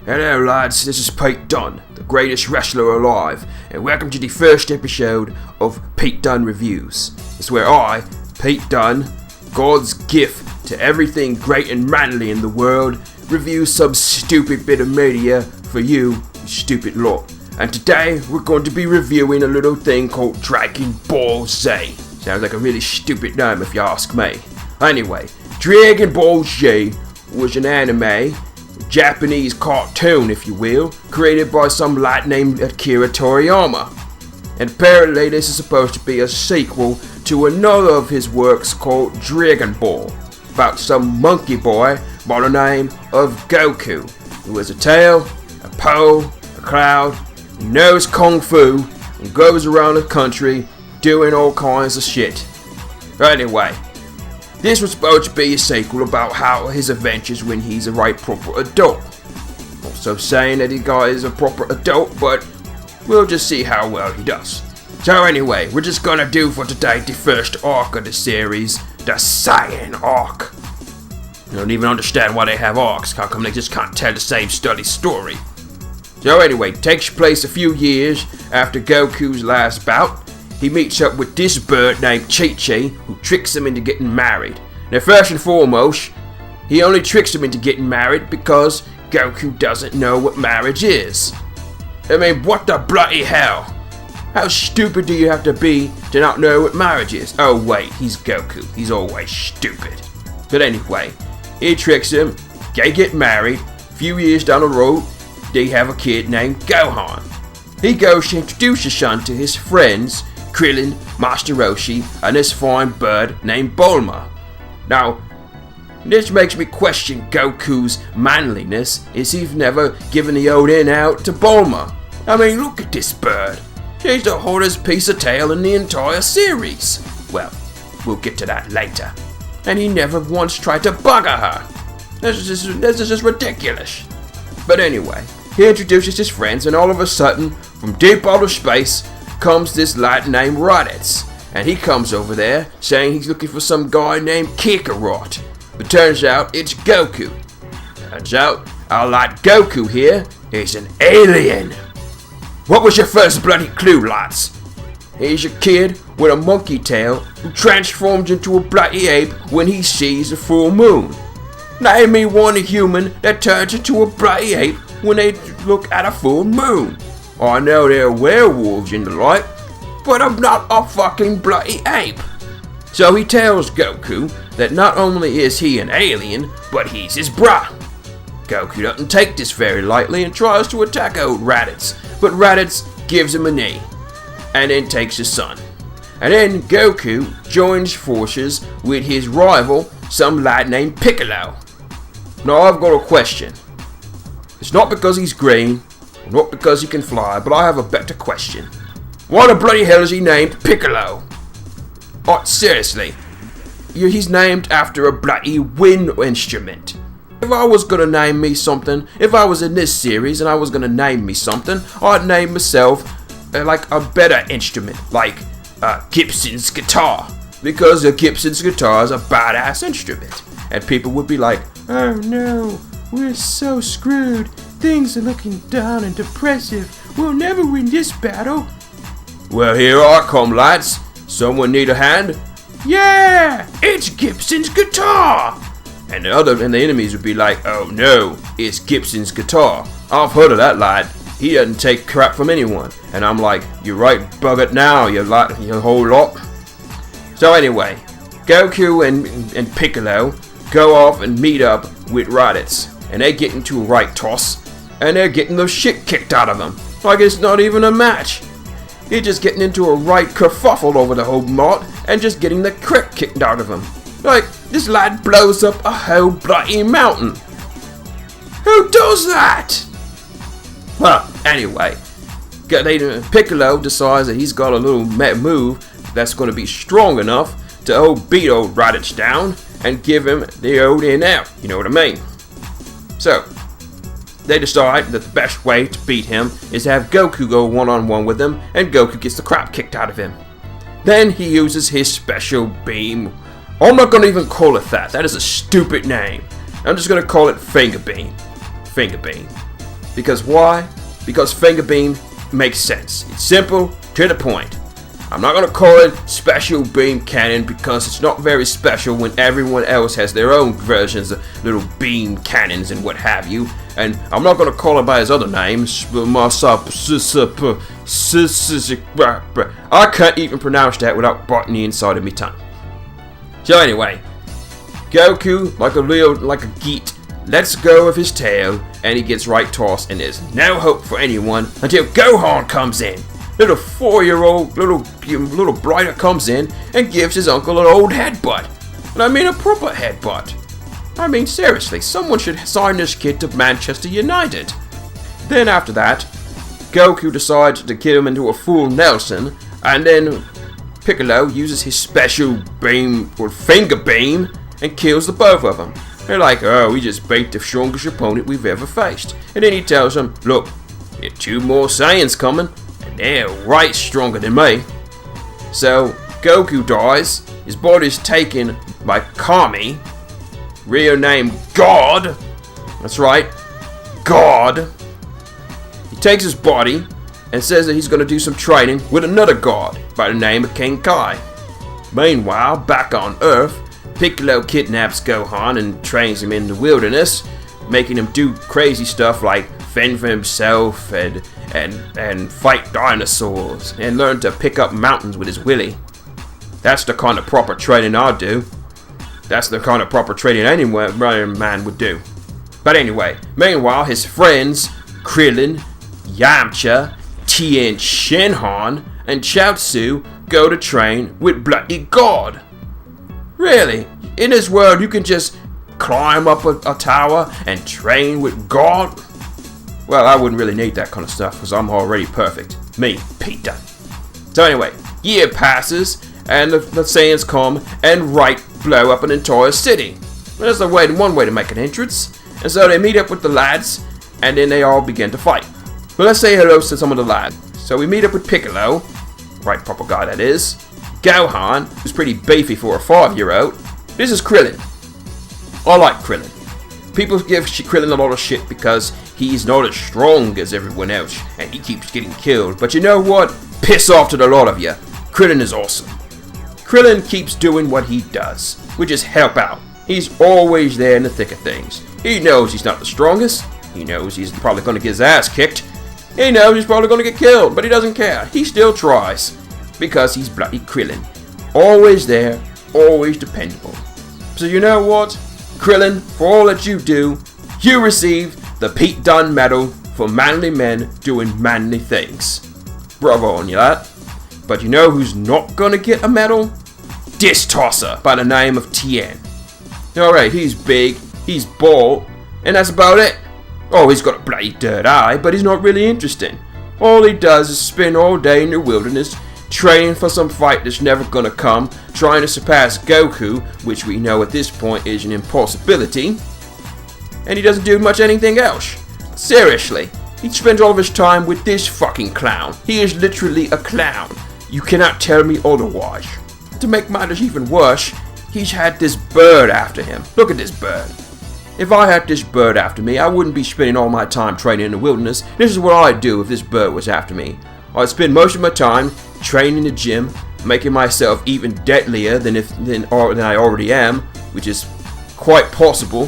Hello lads, this is Pete Dunne, the greatest wrestler alive, and welcome to the first episode of Pete Dunne Reviews. It's where I, Pete Dunne, God's gift to everything great and manly in the world, review some stupid bit of media for you stupid lot. And today we're going to be reviewing a little thing called Dragonball Z. Sounds like a really stupid name if you ask me. Anyway, Dragonball Z was an anime, Japanese cartoon if you will, created by some lad named Akira Toriyama. And apparently this is supposed to be a sequel to another of his works called Dragonball, about some monkey boy by the name of Goku, who has a tail, a pole, a cloud, he knows kung fu, and goes around the country doing all kinds of shit. Anyway, this was supposed to be a sequel about how his adventures when he's a right proper adult. Also saying that he is a proper adult, but we'll just see how well he does. So anyway, we're just gonna do for today the first arc of the series, the Saiyan arc. I don't even understand why they have arcs, how come they just can't tell the same story? So anyway, takes place a few years after Goku's last bout. He meets up with this bird named Chi-Chi, who tricks him into getting married. Now first and foremost, he only tricks him into getting married because Goku doesn't know what marriage is. I mean, what the bloody hell? How stupid do you have to be to not know what marriage is? Oh wait, he's Goku, he's always stupid. But anyway, he tricks him, they get married, a few years down the road, they have a kid named Gohan. He goes to introduce his son to his friends, Krillin, Master Roshi, and this fine bird named Bulma. Now, this makes me question Goku's manliness, as he's never given the old in out to Bulma. I mean, look at this bird. She's the hottest piece of tail in the entire series. Well, we'll get to that later. And he never once tried to bugger her. This is just ridiculous. But anyway, he introduces his friends, and all of a sudden, from deep out of space, comes this lad named Raditz, and he comes over there saying he's looking for some guy named Kakarot. But turns out it's Goku. Turns out our lad Goku here is an alien. What was your first bloody clue, lads? He's a kid with a monkey tail who transforms into a bloody ape when he sees a full moon. Name me one human that turns into a bloody ape when they look at a full moon. I know there are werewolves in the light, but I'm not a fucking bloody ape. So he tells Goku that not only is he an alien, but he's his bruh. Goku doesn't take this very lightly and tries to attack old Raditz, but Raditz gives him a knee, and then takes his son. And then Goku joins forces with his rival, some lad named Piccolo. Now I've got a question. It's not because he's green, not because he can fly, but I have a better question. Why the bloody hell is he named Piccolo? Oh, seriously. He's named after a bloody wind instrument. If I was gonna name me something, if I was in this series and I was gonna name me something, I'd name myself like a better instrument, like Gibson's guitar. Because a Gibson's guitar is a badass instrument. And people would be like, oh no, we're so screwed. Things are looking down and depressive. We'll never win this battle. Well, here I come, lads. Someone need a hand? Yeah, it's Gibson's guitar. And the enemies would be like, oh no, it's Gibson's guitar. I've heard of that lad. He doesn't take crap from anyone. And I'm like, you're right, bug it now, you whole lot. So anyway, Goku and Piccolo go off and meet up with Raditz. And they get into a right toss. And they're getting the shit kicked out of them. Like it's not even a match. He's just getting into a right kerfuffle over the whole mart and just getting the crick kicked out of him. Like, this lad blows up a whole bloody mountain. Who does that? Well, anyway, Piccolo decides that he's got a little move that's going to be strong enough to beat old Raditz down and give him the old in out. You know what I mean? So, they decide that the best way to beat him is to have Goku go one-on-one with him, and Goku gets the crap kicked out of him. Then he uses his special beam. I'm not going to even call it that. That is a stupid name. I'm just going to call it Finger Beam. Finger Beam. Because why? Because Finger Beam makes sense. It's simple, to the point. I'm not going to call it Special Beam Cannon because it's not very special when everyone else has their own versions of little beam cannons and what have you. And I'm not going to call it by his other names. I can't even pronounce that without biting the inside of my tongue. So anyway, Goku, like a geet, lets go of his tail and he gets right tossed, and there's no hope for anyone until Gohan comes in. Little 4-year-old, little blighter comes in and gives his uncle an old headbutt. And I mean a proper headbutt. I mean seriously, someone should sign this kid to Manchester United. Then after that, Goku decides to get him into a full Nelson, and then Piccolo uses his special beam, or finger beam, and kills the both of them. They're like, oh, we just beat the strongest opponent we've ever faced. And then he tells them, look, there are 2 more Saiyans coming, and they're right stronger than me. So Goku dies, his body's taken by Kami, real name God. That's right, God. He takes his body and says that he's going to do some training with another god by the name of King Kai. Meanwhile, back on Earth, Piccolo kidnaps Gohan and trains him in the wilderness, making him do crazy stuff like fend for himself and fight dinosaurs and learn to pick up mountains with his willy. That's the kind of proper training I'd do. That's the kind of proper training any man would do. But anyway, meanwhile, his friends Krillin, Yamcha, Tien Shinhan, and Chaozu go to train with Bloody God. Really? In this world you can just climb up a tower and train with God? Well, I wouldn't really need that kind of stuff because I'm already perfect. Me, Pete Dunne. So anyway, year passes and the Saiyans come and blow up an entire city. There's one way to make an entrance. And so they meet up with the lads and then they all begin to fight. But let's say hello to some of the lads. So we meet up with Piccolo, right proper guy that is, Gohan, who's pretty beefy for a 5-year-old. This is Krillin. I like Krillin. People give Krillin a lot of shit because he's not as strong as everyone else and he keeps getting killed. But you know what? Piss off to the lot of you. Krillin is awesome. Krillin keeps doing what he does, which is help out. He's always there in the thick of things. He knows he's not the strongest. He knows he's probably going to get his ass kicked. He knows he's probably going to get killed, but he doesn't care. He still tries. Because he's bloody Krillin. Always there, always dependable. So you know what? Krillin, for all that you do, you receive the Pete Dunne Medal for manly men doing manly things. Bravo on you, that. But you know who's not gonna get a medal? Disc tosser by the name of Tien. Alright, he's big, he's bald, and that's about it. Oh, he's got a bloody third eye, but he's not really interesting. All he does is spend all day in the wilderness training for some fight that's never gonna come, trying to surpass Goku, which we know at this point is an impossibility, and he doesn't do much anything else. Seriously, he spends all of his time with this fucking clown. He is literally a clown. You cannot tell me otherwise. To make matters even worse, he's had this bird after him. Look at this bird. If I had this bird after me, I wouldn't be spending all my time training in the wilderness. This is what I'd do if this bird was after me. I'd spend most of my time training in the gym, making myself even deadlier than I already am, which is quite possible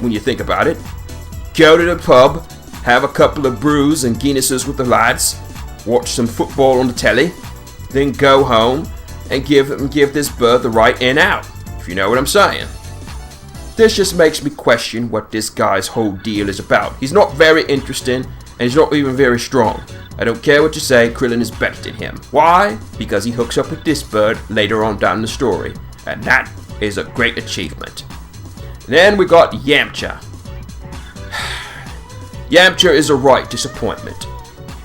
when you think about it. Go to the pub, have a couple of brews and Guinnesses with the lads, watch some football on the telly, then go home and give this bird the right in out, if you know what I'm saying. This just makes me question what this guy's whole deal is about. He's not very interesting and he's not even very strong. I don't care what you say, Krillin is better than him. Why? Because he hooks up with this bird later on down the story. And that is a great achievement. Then we got Yamcha. Yamcha is a right disappointment.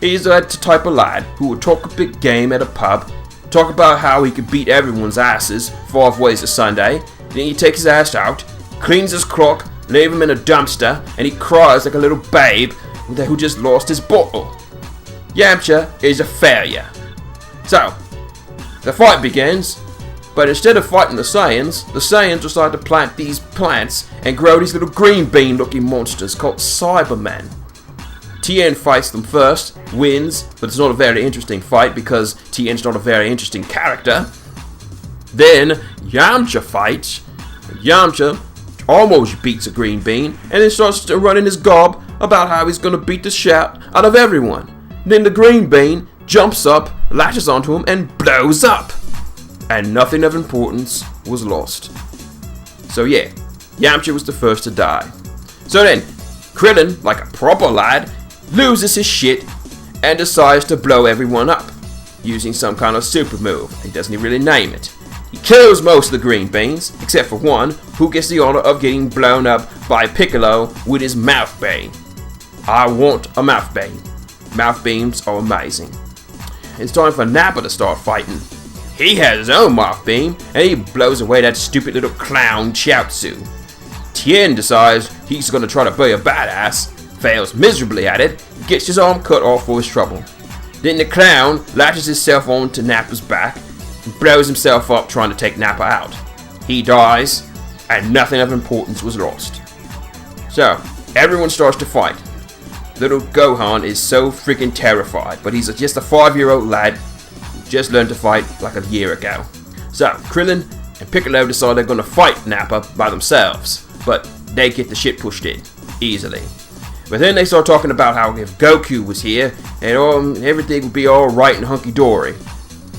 He's the type of lad who would talk a big game at a pub, talk about how he could beat everyone's asses 5 ways a Sunday, then he takes his ass out, cleans his clock, leave him in a dumpster, and he cries like a little babe who just lost his bottle. Yamcha is a failure. So, the fight begins, but instead of fighting the Saiyans decide to plant these plants and grow these little green bean looking monsters called Cybermen. Tien fights them first, wins, but it's not a very interesting fight because Tien's not a very interesting character. Then Yamcha fights. Yamcha almost beats a green bean and then starts to run in his gob about how he's going to beat the shit out of everyone. Then the green bean jumps up, latches onto him, and blows up. And nothing of importance was lost. So yeah, Yamcha was the first to die. So then, Krillin, like a proper lad, loses his shit and decides to blow everyone up using some kind of super move. He doesn't even really name it. He kills most of the green beans, except for one, who gets the honor of getting blown up by Piccolo with his mouth beam. I want a mouth beam. Mouth beams are amazing. It's time for Nappa to start fighting. He has his own mouth beam, and he blows away that stupid little clown Chiaotzu. Tien decides he's going to try to be a badass, fails miserably at it, gets his arm cut off for his trouble. Then the clown latches himself onto Nappa's back, and blows himself up trying to take Nappa out. He dies, and nothing of importance was lost. So, everyone starts to fight. Little Gohan is so freaking terrified, but he's just a 5-year-old lad who just learned to fight like a year ago. So, Krillin and Piccolo decide they're going to fight Nappa by themselves, but they get the shit pushed in, easily. But then they start talking about how if Goku was here, and everything would be alright and hunky-dory.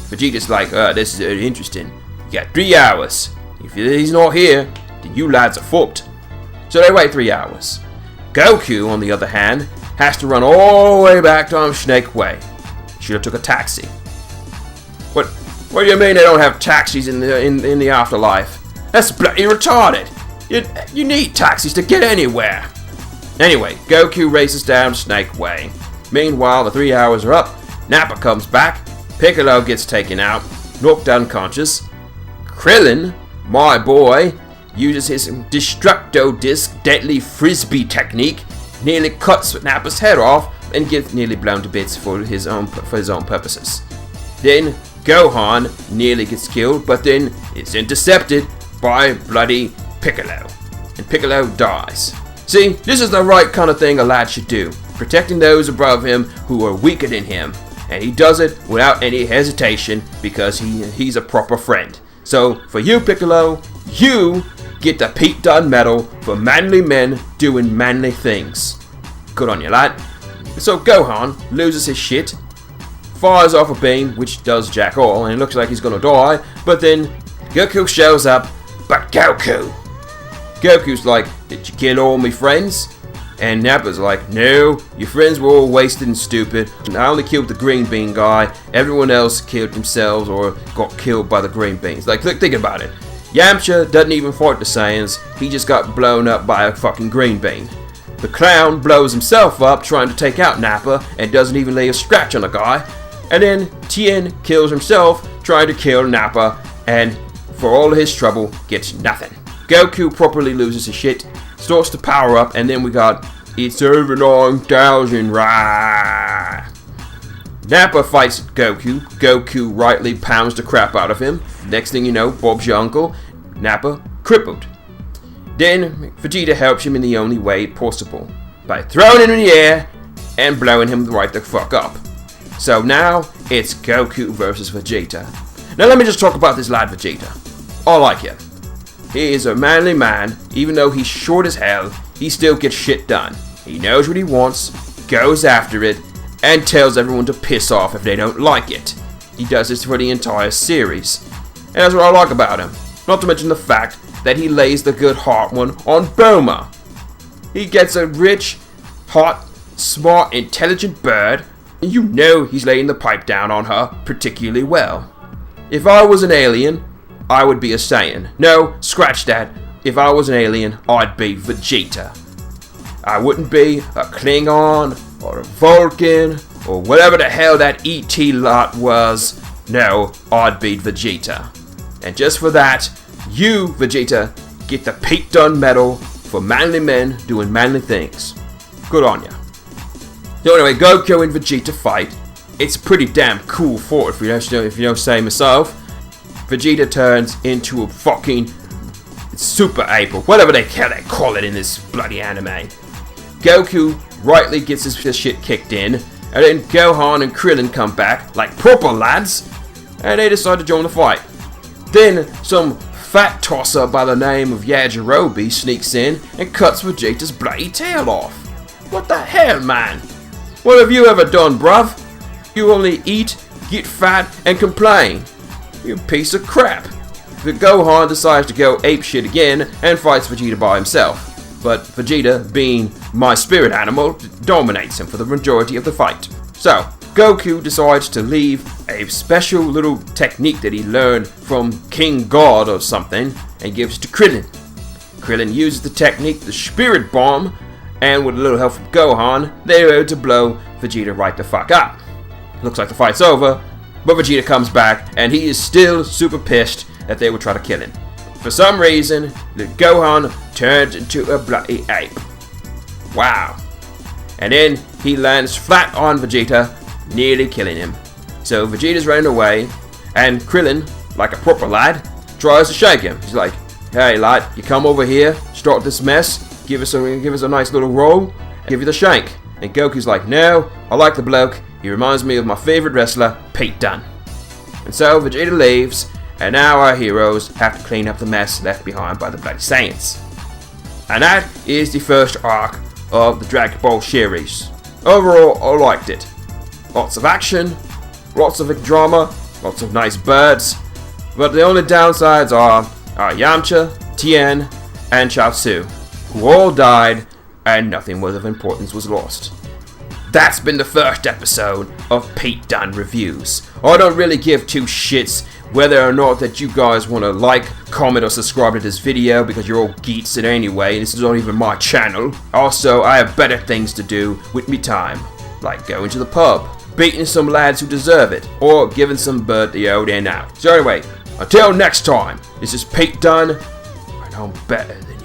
Vegeta's like, this is interesting. You got 3 hours. If he's not here, then you lads are fucked. So they wait 3 hours. Goku, on the other hand, has to run all the way back to Snake Way. Should have took a taxi. What do you mean they don't have taxis in the afterlife? That's bloody retarded. You need taxis to get anywhere. Anyway, Goku races down Snake Way. Meanwhile, the 3 hours are up. Nappa comes back. Piccolo gets taken out, knocked unconscious. Krillin, my boy, uses his Destructo Disc Deadly Frisbee technique, nearly cuts Nappa's head off, and gets nearly blown to bits for his own purposes. Then Gohan nearly gets killed, but then it's intercepted by bloody Piccolo, and Piccolo dies. See, this is the right kind of thing a lad should do, protecting those above him who are weaker than him, and he does it without any hesitation because he's a proper friend. So, for you, Piccolo, you get the Pete Dunne medal for manly men doing manly things. Good on you, lad. So Gohan loses his shit, fires off a beam, which does jack all, and it looks like he's gonna die, but then Goku shows up, but Goku's like, did you kill all my friends? And Nappa's like, no, your friends were all wasted and stupid. I only killed the green bean guy. Everyone else killed themselves or got killed by the green beans. Like, think about it. Yamcha doesn't even fight the Saiyans. He just got blown up by a fucking green bean. The clown blows himself up trying to take out Nappa and doesn't even lay a scratch on the guy. And then Tien kills himself trying to kill Nappa and for all of his trouble gets nothing. Goku properly loses his shit, starts to power up, and then we got it's over 9,000 rah. Nappa fights Goku. Goku rightly pounds the crap out of him. Next thing you know, Bob's your uncle. Nappa crippled. Then Vegeta helps him in the only way possible, by throwing him in the air and blowing him right the fuck up. So now it's Goku versus Vegeta. Now let me just talk about this lad Vegeta. I like him. He is a manly man. Even though he's short as hell, he still gets shit done. He knows what he wants, goes after it, and tells everyone to piss off if they don't like it. He does this for the entire series. And that's what I like about him. Not to mention the fact that he lays the good hot one on Bulma. He gets a rich, hot, smart, intelligent bird, and you know he's laying the pipe down on her particularly well. If I was an alien, I would be a Saiyan. No, scratch that. If I was an alien, I'd be Vegeta. I wouldn't be a Klingon, or a Vulcan, or whatever the hell that ET lot was. No, I'd be Vegeta. And just for that, you, Vegeta, get the Pete Dunne medal for manly men doing manly things. Good on ya. So anyway, Goku and Vegeta fight. It's a pretty damn cool fight if you don't say myself. Vegeta turns into a fucking super ape, or whatever they call it in this bloody anime. Goku rightly gets his shit kicked in, and then Gohan and Krillin come back like proper lads, and they decide to join the fight. Then some fat tosser by the name of Yajirobe sneaks in and cuts Vegeta's bloody tail off. What the hell, man? What have you ever done, bruv? You only eat, get fat, and complain. You piece of crap. But Gohan decides to go apeshit again and fights Vegeta by himself. But Vegeta, being my spirit animal, dominates him for the majority of the fight. So, Goku decides to leave a special little technique that he learned from King God or something and gives it to Krillin. Krillin uses the technique, the Spirit Bomb, and with a little help from Gohan, they're able to blow Vegeta right the fuck up. Looks like the fight's over, but Vegeta comes back and he is still super pissed that they would try to kill him. For some reason, the Gohan turns into a bloody ape. Wow. And then he lands flat on Vegeta, nearly killing him. So Vegeta's running away, and Krillin, like a proper lad, tries to shake him. He's like, "Hey lad, you come over here, start this mess, give us a nice little roll, and give you the shank." And Goku's like, "No, I like the bloke. He reminds me of my favorite wrestler, Pete Dunne." And so Vegeta leaves, and now our heroes have to clean up the mess left behind by the bloody Saiyans. And that is the first arc of the Dragon Ball series. Overall, I liked it. Lots of action, lots of drama, lots of nice birds, but the only downsides are Yamcha, Tien, and Chaozu, who all died and nothing worth of importance was lost. That's been the first episode of Pete Dunne Reviews. I don't really give two shits whether or not that you guys want to like, comment, or subscribe to this video because you're all geeks it anyway, and this is not even my channel. Also, I have better things to do with me time, like going to the pub, beating some lads who deserve it, or giving some bird the old in out. So anyway, until next time, this is Pete Dunne, and I'm better than you.